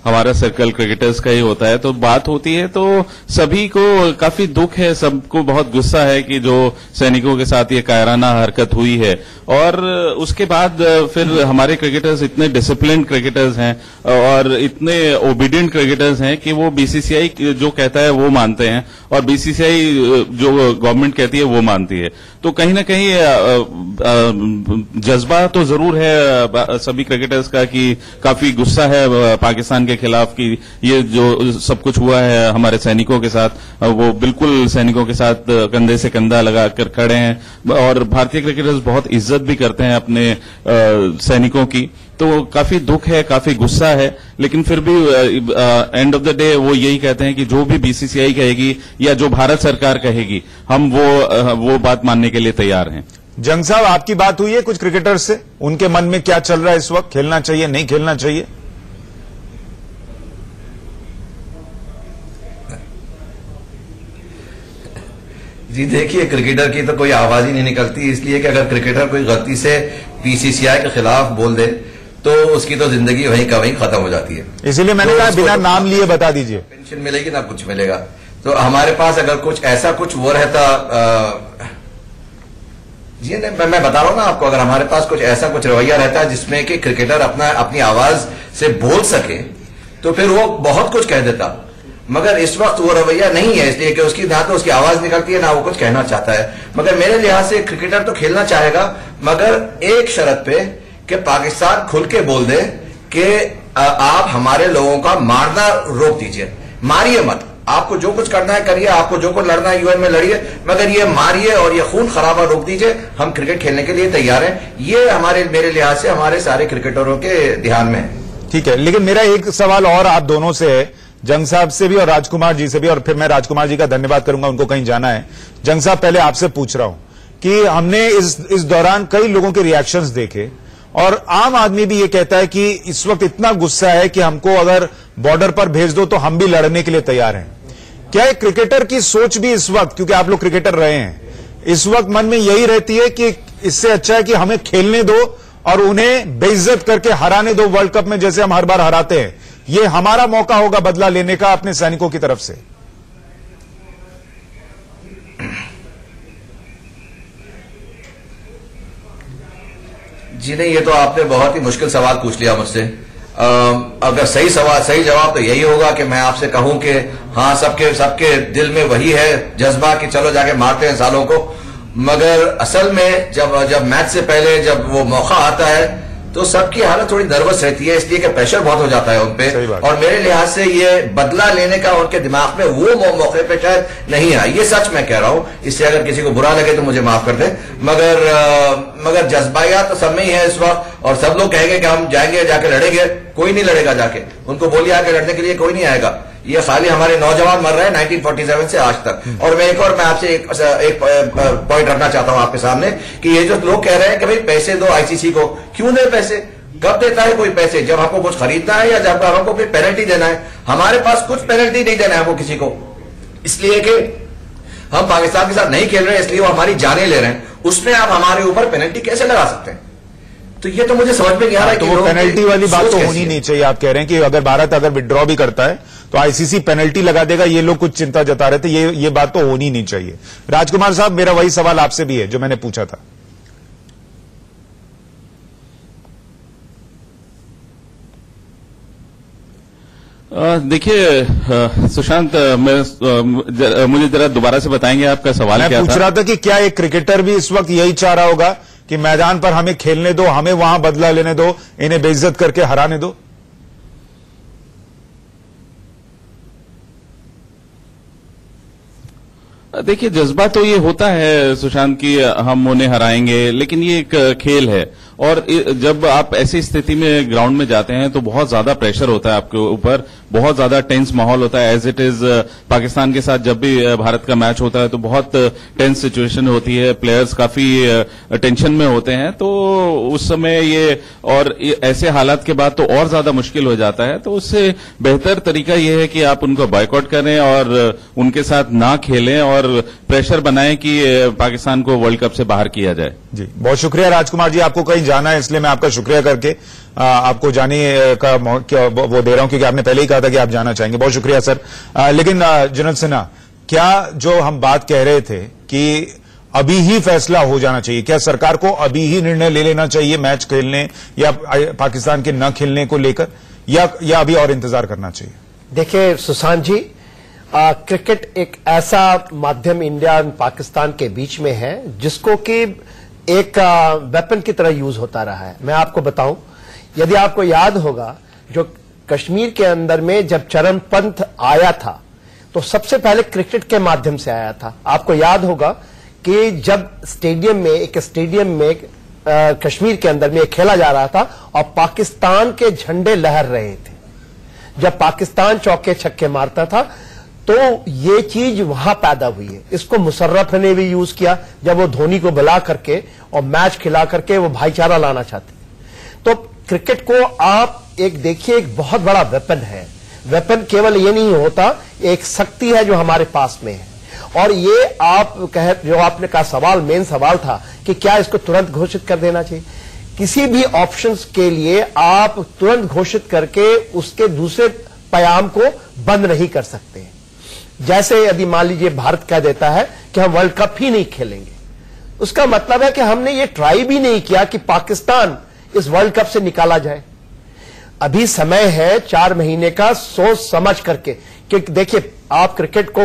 हमारा सर्कल क्रिकेटर्स का ही होता है, तो बात होती है तो सभी को काफी दुख है, सबको बहुत गुस्सा है कि जो सैनिकों के साथ ये कायराना हरकत हुई है। और उसके बाद फिर हमारे क्रिकेटर्स इतने डिसिप्लिन क्रिकेटर्स हैं और इतने ओबीडियंट क्रिकेटर्स हैं कि वो बीसीसीआई जो कहता है वो मानते हैं और बीसीसीआई जो गवर्नमेंट कहती है वो मानती है। तो कहीं ना कहीं जज्बा तो जरूर है सभी क्रिकेटर्स का कि काफी गुस्सा है पाकिस्तान के खिलाफ कि ये जो सब कुछ हुआ है हमारे सैनिकों के साथ, वो बिल्कुल सैनिकों के साथ कंधे से कंधा लगाकर खड़े हैं और भारतीय क्रिकेटर्स बहुत इज्जत भी करते हैं अपने सैनिकों की। तो काफी दुख है, काफी गुस्सा है, लेकिन फिर भी एंड ऑफ द डे वो यही कहते हैं कि जो भी बीसीसीआई कहेगी या जो भारत सरकार कहेगी, हम वो बात मानने के लिए तैयार हैं। जंग साहब, आपकी बात हुई है कुछ क्रिकेटर से, उनके मन में क्या चल रहा है इस वक्त, खेलना चाहिए नहीं खेलना चाहिए? जी देखिए, क्रिकेटर की तो कोई आवाज ही नहीं निकलती, इसलिए कि अगर क्रिकेटर कोई गलती से बीसीसीआई के खिलाफ बोल दे तो उसकी तो जिंदगी वहीं का वहीं खत्म हो जाती है। इसीलिए मैंने कहा बिना नाम लिए बता दीजिए। पेंशन मिलेगी ना कुछ मिलेगा। तो हमारे पास अगर कुछ ऐसा कुछ वो रहता, जी मैं बता रहा हूं ना आपको, अगर हमारे पास कुछ ऐसा कुछ रवैया रहता है जिसमें कि क्रिकेटर अपनी आवाज से बोल सके तो फिर वो बहुत कुछ कह देता, मगर इस वक्त वो रवैया नहीं है, इसलिए कि उसकी ना तो उसकी आवाज निकलती है ना वो कुछ कहना चाहता है। मगर मेरे लिहाज से क्रिकेटर तो खेलना चाहेगा, मगर एक शर्त पे कि पाकिस्तान खुल के बोल दे कि आप हमारे लोगों का मारना रोक दीजिए, मारिए मत, आपको जो कुछ करना है करिए, आपको जो कुछ लड़ना है यूएन में लड़िए, मगर ये मारिए और ये खून खराबा रोक दीजिए, हम क्रिकेट खेलने के लिए तैयार हैं। ये मेरे लिहाज से हमारे सारे क्रिकेटरों के ध्यान में है। ठीक है, लेकिन मेरा एक सवाल और आप दोनों से है, जंग साहब से भी और राजकुमार जी से भी, और फिर मैं राजकुमार जी का धन्यवाद करूंगा, उनको कहीं जाना है। जंग साहब, पहले आपसे पूछ रहा हूं कि हमने इस दौरान कई लोगों के रिएक्शंस देखे और आम आदमी भी ये कहता है कि इस वक्त इतना गुस्सा है कि हमको अगर बॉर्डर पर भेज दो तो हम भी लड़ने के लिए तैयार हैं। क्या एक क्रिकेटर की सोच भी इस वक्त, क्योंकि आप लोग क्रिकेटर रहे हैं, इस वक्त मन में यही रहती है कि इससे अच्छा है कि हमें खेलने दो और उन्हें बेइज्जत करके हराने दो वर्ल्ड कप में, जैसे हम हर बार हराते हैं, ये हमारा मौका होगा बदला लेने का अपने सैनिकों की तरफ से? जी नहीं, ये तो आपने बहुत ही मुश्किल सवाल पूछ लिया मुझसे। अगर सही जवाब तो यही होगा कि मैं आपसे कहूं कि हाँ, सबके दिल में वही है जज्बा कि चलो जाके मारते हैं सालों को, मगर असल में जब मैच से पहले जब वो मौका आता है तो सबकी हालत थोड़ी नर्वस रहती है, इसलिए कि प्रेशर बहुत हो जाता है उन पे। और मेरे लिहाज से ये बदला लेने का उनके दिमाग में वो मौके पे शायद नहीं है, ये सच मैं कह रहा हूं। इससे अगर किसी को बुरा लगे तो मुझे माफ कर दे, मगर जज्बायात तो सब में ही है इस वक्त, और सब लोग कहेंगे कि हम जाएंगे जाके लड़ेंगे, कोई नहीं लड़ेगा जाके, उनको बोलिए आके लड़ने के लिए कोई नहीं आएगा। ये खाली हमारे नौजवान मर रहे हैं 1947 से आज तक। और मैं आपसे एक पॉइंट रखना चाहता हूं आपके सामने कि ये जो लोग कह रहे हैं कि भाई पैसे दो आईसीसी को, क्यों दे पैसे? कब देता है कोई पैसे? जब हमको कुछ खरीदना है या जब हमको कोई पेनल्टी देना है। हमारे पास कुछ पेनल्टी नहीं देना है हमको किसी को, इसलिए कि हम पाकिस्तान के साथ नहीं खेल रहे हैं, इसलिए वो हमारी जानें ले रहे हैं। उसमें आप हमारे ऊपर पेनल्टी कैसे लगा सकते हैं? तो ये तो मुझे समझ में नहीं आ रहा है। तो वो पेनल्टी वाली बात तो होनी नहीं चाहिए। आप कह रहे हैं कि अगर भारत विड्रॉ भी करता है तो आईसीसी पेनल्टी लगा देगा, ये लोग कुछ चिंता जता रहे थे, ये बात तो होनी नहीं चाहिए। राजकुमार साहब, मेरा वही सवाल आपसे भी है जो मैंने पूछा था। देखिए सुशांत, मुझे जरा दोबारा से बताएंगे आपका सवाल क्या था? मैं पूछ रहा था कि क्या एक क्रिकेटर भी इस वक्त यही चाह रहा होगा कि मैदान पर हमें खेलने दो, हमें वहां बदला लेने दो, इन्हें बेइज्जत करके हराने दो? देखिए, जज्बा तो ये होता है सुशांत कि हम उन्हें हराएंगे, लेकिन ये एक खेल है और जब आप ऐसी स्थिति में ग्राउंड में जाते हैं तो बहुत ज्यादा प्रेशर होता है आपके ऊपर, बहुत ज्यादा टेंस माहौल होता है। एज इट इज पाकिस्तान के साथ जब भी भारत का मैच होता है तो बहुत टेंस सिचुएशन होती है, प्लेयर्स काफी टेंशन में होते हैं, तो उस समय ये और ऐसे हालात के बाद तो और ज्यादा मुश्किल हो जाता है। तो उससे बेहतर तरीका यह है कि आप उनको बॉयकॉट करें और उनके साथ ना खेलें और प्रेशर बनाएं कि पाकिस्तान को वर्ल्ड कप से बाहर किया जाए। जी, बहुत शुक्रिया राजकुमार जी। आपको कहीं जाना है इसलिए मैं आपका शुक्रिया करके आपको जाने का वो दे रहा हूं, क्योंकि आपने पहले ही कहा था कि आप जाना चाहेंगे। बहुत शुक्रिया सर। लेकिन जनरल सिन्हा, क्या जो हम बात कह रहे थे कि अभी ही फैसला हो जाना चाहिए, क्या सरकार को अभी ही निर्णय ले लेना चाहिए मैच खेलने या पाकिस्तान के न खेलने को लेकर, या अभी और इंतजार करना चाहिए? देखिए सुशांत जी, क्रिकेट एक ऐसा माध्यम इंडिया और पाकिस्तान के बीच में है जिसको कि एक वेपन की तरह यूज होता रहा है। मैं आपको बताऊं, यदि आपको याद होगा, जो कश्मीर के अंदर में जब चरमपंथ आया था तो सबसे पहले क्रिकेट के माध्यम से आया था। आपको याद होगा कि जब एक स्टेडियम में कश्मीर के अंदर में खेला जा रहा था और पाकिस्तान के झंडे लहर रहे थे, जब पाकिस्तान चौके छक्के मारता था तो ये चीज वहां पैदा हुई है। इसको मुशर्रफ ने भी यूज किया जब वो धोनी को बुला करके और मैच खिला करके वो भाईचारा लाना चाहते थे। तो क्रिकेट को आप एक देखिए, एक बहुत बड़ा वेपन है। वेपन केवल ये नहीं होता, एक शक्ति है जो हमारे पास में है। और ये जो आपने कहा सवाल, मेन सवाल था कि क्या इसको तुरंत घोषित कर देना चाहिए। किसी भी ऑप्शंस के लिए आप तुरंत घोषित करके उसके दूसरे पयाम को बंद नहीं कर सकते। जैसे यदि मान लीजिए भारत कह देता है कि हम वर्ल्ड कप ही नहीं खेलेंगे, उसका मतलब है कि हमने ये ट्राई भी नहीं किया कि पाकिस्तान इस वर्ल्ड कप से निकाला जाए। अभी समय है 4 महीने का, सोच समझ करके, क्योंकि देखिए आप क्रिकेट को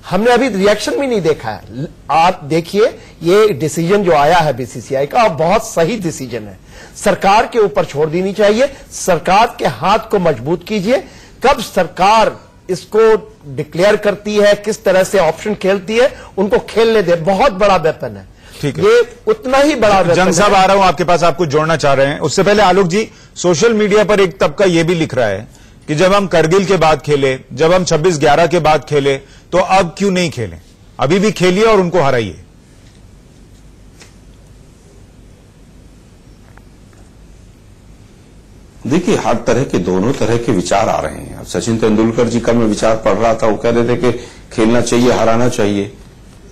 हमने अभी रिएक्शन भी नहीं देखा है। आप देखिए ये डिसीजन जो आया है बीसीसीआई का, बहुत सही डिसीजन है। सरकार के ऊपर छोड़ देनी चाहिए, सरकार के हाथ को मजबूत कीजिए। कब सरकार इसको डिक्लेयर करती है, किस तरह से ऑप्शन खेलती है, उनको खेलने दे। बहुत बड़ा वेपन है, ठीक है, ये उतना ही बड़ा वेपन है। जंग साहब, आ रहा हूं आपके पास, आप कुछ जोड़ना चाह रहे हैं। उससे पहले आलोक जी, सोशल मीडिया पर एक तबका यह भी लिख रहा है कि जब हम करगिल के बाद खेले, जब हम 26/11 के बाद खेले, तो अब क्यों नहीं खेलें? अभी भी खेलिए और उनको हराइए। देखिए, हर तरह के दोनों तरह के विचार आ रहे हैं। अब सचिन तेंदुलकर जी का मैं विचार पढ़ रहा था, वो कह रहे थे कि खेलना चाहिए, हराना चाहिए।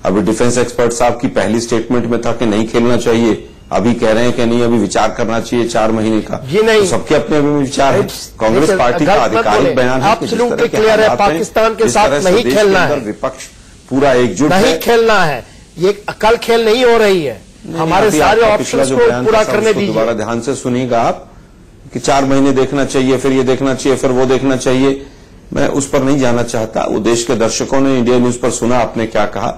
अभी डिफेंस एक्सपर्ट साहब की पहली स्टेटमेंट में था कि नहीं खेलना चाहिए, अभी कह रहे हैं कि नहीं, अभी विचार करना चाहिए 4 महीने का। ये नहीं, तो सबके अपने अपने विचार है। कांग्रेस पार्टी का आधिकारिक बयान है कि जिस तरह के क्लियर है, पाकिस्तान के साथ नहीं खेलना है, विपक्ष पूरा एकजुट है, नहीं खेलना है। ये कल खेल नहीं हो रही है, हमारे सारे ऑप्शंस को पूरा करने दीजिए। दोबारा ध्यान से सुनिएगा आप कि 4 महीने देखना चाहिए, फिर ये देखना चाहिए, फिर वो देखना चाहिए। मैं उस पर नहीं जाना चाहता। वो देश के दर्शकों ने इंडिया न्यूज पर सुना आपने क्या कहा।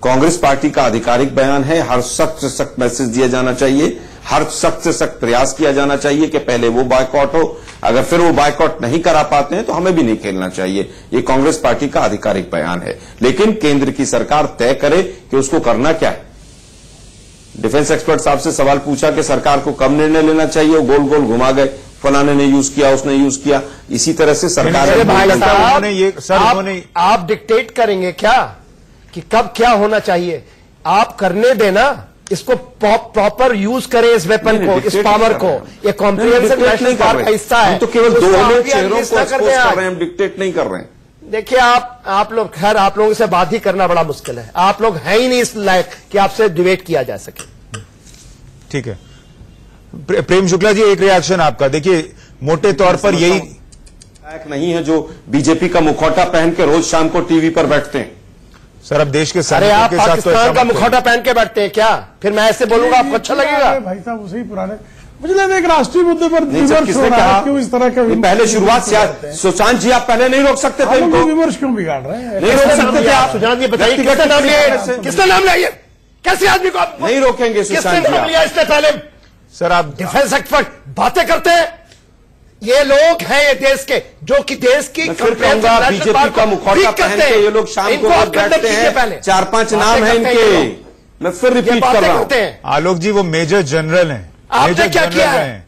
कांग्रेस पार्टी का आधिकारिक बयान है, हर सख्त से सख्त मैसेज दिया जाना चाहिए, हर सख्त से सख्त प्रयास किया जाना चाहिए कि पहले वो बायकॉट हो। अगर फिर वो बायकॉट नहीं करा पाते हैं तो हमें भी नहीं खेलना चाहिए। ये कांग्रेस पार्टी का आधिकारिक बयान है, लेकिन केंद्र की सरकार तय करे कि उसको करना क्या है। डिफेंस एक्सपर्ट साहब से सवाल पूछा कि सरकार को कब निर्णय लेना चाहिए, वो गोल गोल घुमा गए, फलाने ने यूज किया, उसने यूज किया। इसी तरह से सरकार आप डिक्टेट करेंगे क्या कि कब क्या होना चाहिए? आप करने देना, इसको प्रॉपर यूज करें इस वेपन को, इस पावर को। ये कॉम्प्रिहेंसिव नेशनल पार्क का हिस्सा है। तो केवल दो लोग चेहरों को एक्सपोज कर रहे हैं, हम डिक्टेट नहीं कर रहे हैं। देखिए आप लोग, खैर आप लोगों से बात ही करना बड़ा मुश्किल है। आप लोग हैं ही नहीं इस लायक कि आपसे डिबेट किया जा सके। ठीक है, प्रेम शुक्ला जी, एक रिएक्शन आपका। देखिए, मोटे तौर पर यही नहीं है जो बीजेपी का मुखौटा पहन के रोज शाम को टीवी पर बैठते हैं। सर, अब देश के अरे आप पाकिस्तान का मुखौटा पहन के बैठते हैं क्या? फिर मैं ऐसे बोलूंगा, आपको अच्छा लगेगा? भाई साहब, उसी पुराने मुझे लगता है एक राष्ट्रीय मुद्दे पर नहीं सर, विमर्श हो किसने रहा कहा? है, क्यों इस तरह का ये पहले शुरुआत सुशांत जी आप पहले नहीं रोक सकते थे हम इनको? विमर्श क्यों बिगाड़ रहे हैं? नहीं रोक सकते थे आप? सुशांत जी बताइए, व्यक्तिगत किसने नाम लिया? टिप्पणी किसने नाम लिया? कैसे आदमी को आप नहीं रोकेंगे किसने सुशांत जी नाम आप। लिया इससे पहले? सर आप डिफेंस एक्ट पर बातें करते हैं। ये लोग हैं ये देश के, जो कि देश की मैं फिर कहूंगा बीजेपी का मुखौटा पहन के ये लोग शाम को रोज बैठते हैं, 4-5 नाम है इनके। मैं फिर रिपीट कर रहा हूं, आलोक जी वो मेजर जनरल हैं। आपने मेजर क्या जनरल किया है? हैं।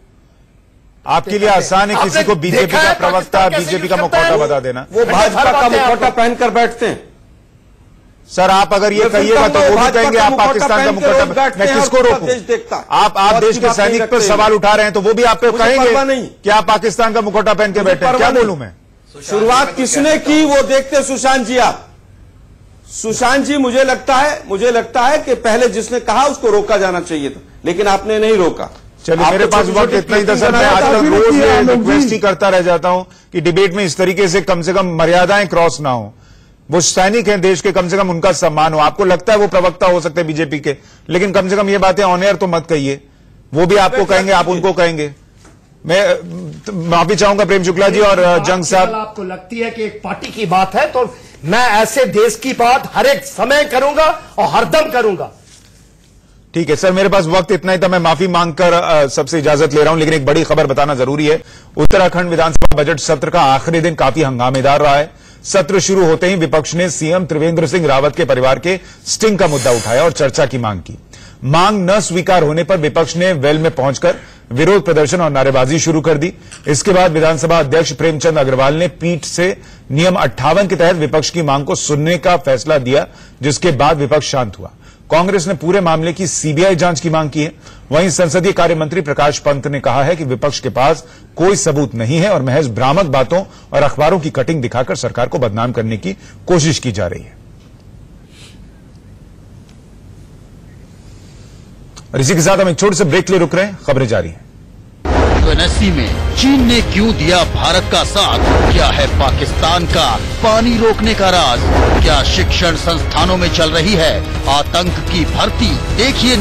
आपके लिए आसान है किसी को बीजेपी का प्रवक्ता, बीजेपी का मुखौटा बता देना। वो भाजपा का मुखौटा पहनकर बैठते हैं। सर आप अगर ये कहिएगा तो वो भी कहेंगे आप पाकिस्तान का मुखौटा। मैं किसको रोकूं? आप देश के सैनिक पर सवाल उठा रहे हैं तो वो भी आप पे कहेंगे कि आप पाकिस्तान का मुखौटा पहन के बैठे हैं। क्या बोलूं मैं? शुरुआत किसने की वो देखते सुशांत जी आप। सुशांत जी मुझे लगता है कि पहले जिसने कहा उसको रोका जाना चाहिए था, लेकिन आपने नहीं रोका। चलिए मेरे पास वक्त इतना ही था सर, मैं आज तक रोज ये रिक्वेस्ट ही करता रह जाता हूं कि डिबेट में इस तरीके से कम मर्यादाएं क्रॉस ना हो। वो सैनिक हैं देश के, कम से कम उनका सम्मान हो। आपको लगता है वो प्रवक्ता हो सकते हैं बीजेपी के, लेकिन कम से कम ये बातें ऑन एयर तो मत कहिए। वो भी आपको कहेंगे, आप उनको कहेंगे। मैं माफी चाहूंगा प्रेम शुक्ला जी और जंग साहब। आपको लगती है कि एक पार्टी की बात है तो मैं ऐसे देश की बात हर एक समय करूंगा और हरदम करूंगा। ठीक है सर, मेरे पास वक्त इतना ही था। मैं माफी मांगकर सबसे इजाजत ले रहा हूं, लेकिन एक बड़ी खबर बताना जरूरी है। उत्तराखंड विधानसभा बजट सत्र का आखिरी दिन काफी हंगामेदार रहा है। सत्र शुरू होते ही विपक्ष ने सीएम त्रिवेंद्र सिंह रावत के परिवार के स्टिंग का मुद्दा उठाया और चर्चा की मांग की। मांग न स्वीकार होने पर विपक्ष ने वेल में पहुंचकर विरोध प्रदर्शन और नारेबाजी शुरू कर दी। इसके बाद विधानसभा अध्यक्ष प्रेमचंद अग्रवाल ने पीठ से नियम 58 के तहत विपक्ष की मांग को सुनने का फैसला दिया, जिसके बाद विपक्ष शांत हुआ। कांग्रेस ने पूरे मामले की सीबीआई जांच की मांग की है। वहीं संसदीय कार्य मंत्री प्रकाश पंत ने कहा है कि विपक्ष के पास कोई सबूत नहीं है और महज भ्रामक बातों और अखबारों की कटिंग दिखाकर सरकार को बदनाम करने की कोशिश की जा रही है। और इसी के साथ हम एक छोटे से ब्रेक के लिए रुक रहे हैं, खबरें जारी हैं। यूएनएससी में चीन ने क्यों दिया भारत का साथ? क्या है पाकिस्तान का पानी रोकने का राज? क्या शिक्षण संस्थानों में चल रही है आतंक की भर्ती? देखिए